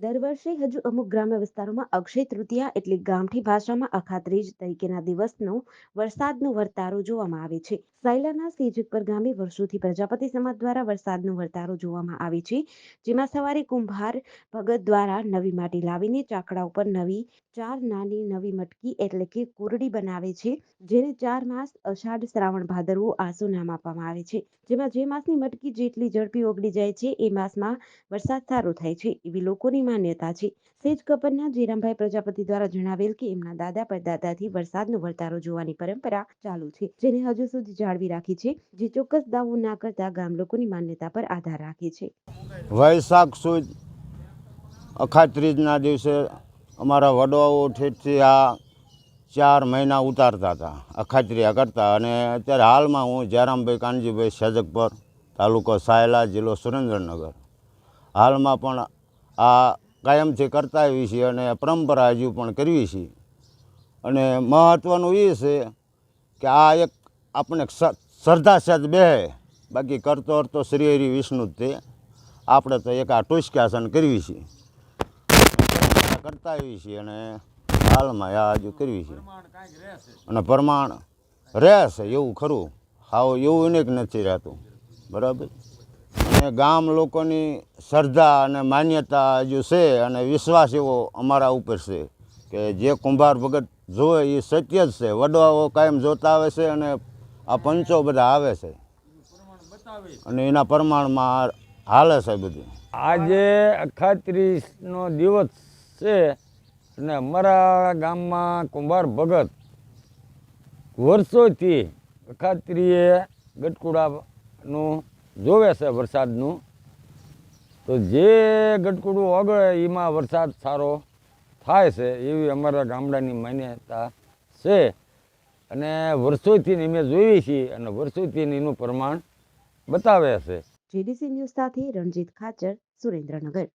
દર વર્ષે હજુ અમુક ગ્રામ્ય વિસ્તારોમાં અક્ષય તૃતીયા એટલે ગામઠી ભાષામાં અખાત્રીજ તરીકેના દિવસનો વરસાદનો વર્તારો જોવામાં આવે છે. સાયલાના સેજકપર ગામે વર્ષોથી પ્રજાપતિ સમાજ દ્વારા વરસાદનો વર્તારો જોવામાં આવે છે. જેમાં સવારે કુંભાર ભગત દ્વારા નવી માટી લાવીને ચાકડા ઉપર નવી ચાર નાની નવી મટકી એટલે કે કુરડી બનાવે છે. જેને 4 માસ અષાઢ શ્રાવણ ભાદરવો આસો નામ આપવામાં આવે છે. જેમાં જે માસની મટકી જેટલી ઝડપી ઓગળી જાય છે એ માસમાં વરસાદ સારો થાય છે એવી લોકોની માન્યતા છે. સેજ કપરના જીરામભાઈ પ્રજાપતિ દ્વારા જણાવેલ કે એમના દાદા પરદાદાથી વરસાદનો વર્તારો જોવાની પરંપરા ચાલુ છે, જેને હજુ સુધી જાળવી રાખી છે, જે ચોક્કસ દાવો ના કરતા ગામ લોકોની માન્યતા પર આધાર રાખે છે. વૈશાખ સુદ અખાત્રીજના દિવસે અમારા વડવાઓ ઠેઠથી આ 4 મહિના ઉતારતા હતા, અખાત્રિયા કરતા. અને અત્યારે હાલમાં હું જયરામભાઈ કાનજીભાઈ સેજકપર, તાલુકો સાયલા, જિલ્લો સુરેન્દ્રનગર, હાલમાં પણ આ કાયમથી કરતા આવી છીએ અને પરંપરા હજુ પણ કરવી છીએ. અને મહત્ત્વનું એ છે કે આ એક આપણે શ્રદ્ધા સજ બે, બાકી કરતો તો શ્રી હરિ વિષ્ણુ જ તે. આપણે તો એક આ ટુસ્કાસન કરવી છીએ, કરતા આવી છીએ અને હાલમાં આ હજુ કરવી છે. અને પ્રમાણ રહેશે એવું ખરું, હાવ એવું એને જ નથી રહેતું, બરાબર. અને ગામ લોકોની શ્રદ્ધા અને માન્યતા હજુ છે અને વિશ્વાસ એવો અમારા ઉપર છે કે જે કુંભાર ભગત જોવે એ સત્ય જ છે. વડવાઓ કાયમ જોતા આવે છે અને આ પંચો બધા આવે છે અને એના પ્રમાણમાં હાલે છે બધું. આજે અખાત્રીજનો દિવસ છે અને અમારા ગામમાં કુંભાર ભગત વર્ષોથી અખાત્રીએ ગટકુડાનું જોવે છે વરસાદનું. તો જે ગટકુડું ઓગળે એમાં વરસાદ સારો થાય છે એવી અમારા ગામડાની માન્યતા છે. અને વર્ષોથી અમે જોઈએ છીએ અને વર્ષોથી એનું પ્રમાણ બતાવે છે. જેડીસી ન્યૂઝ સાથે રણજીત ખાચર, સુરેન્દ્રનગર.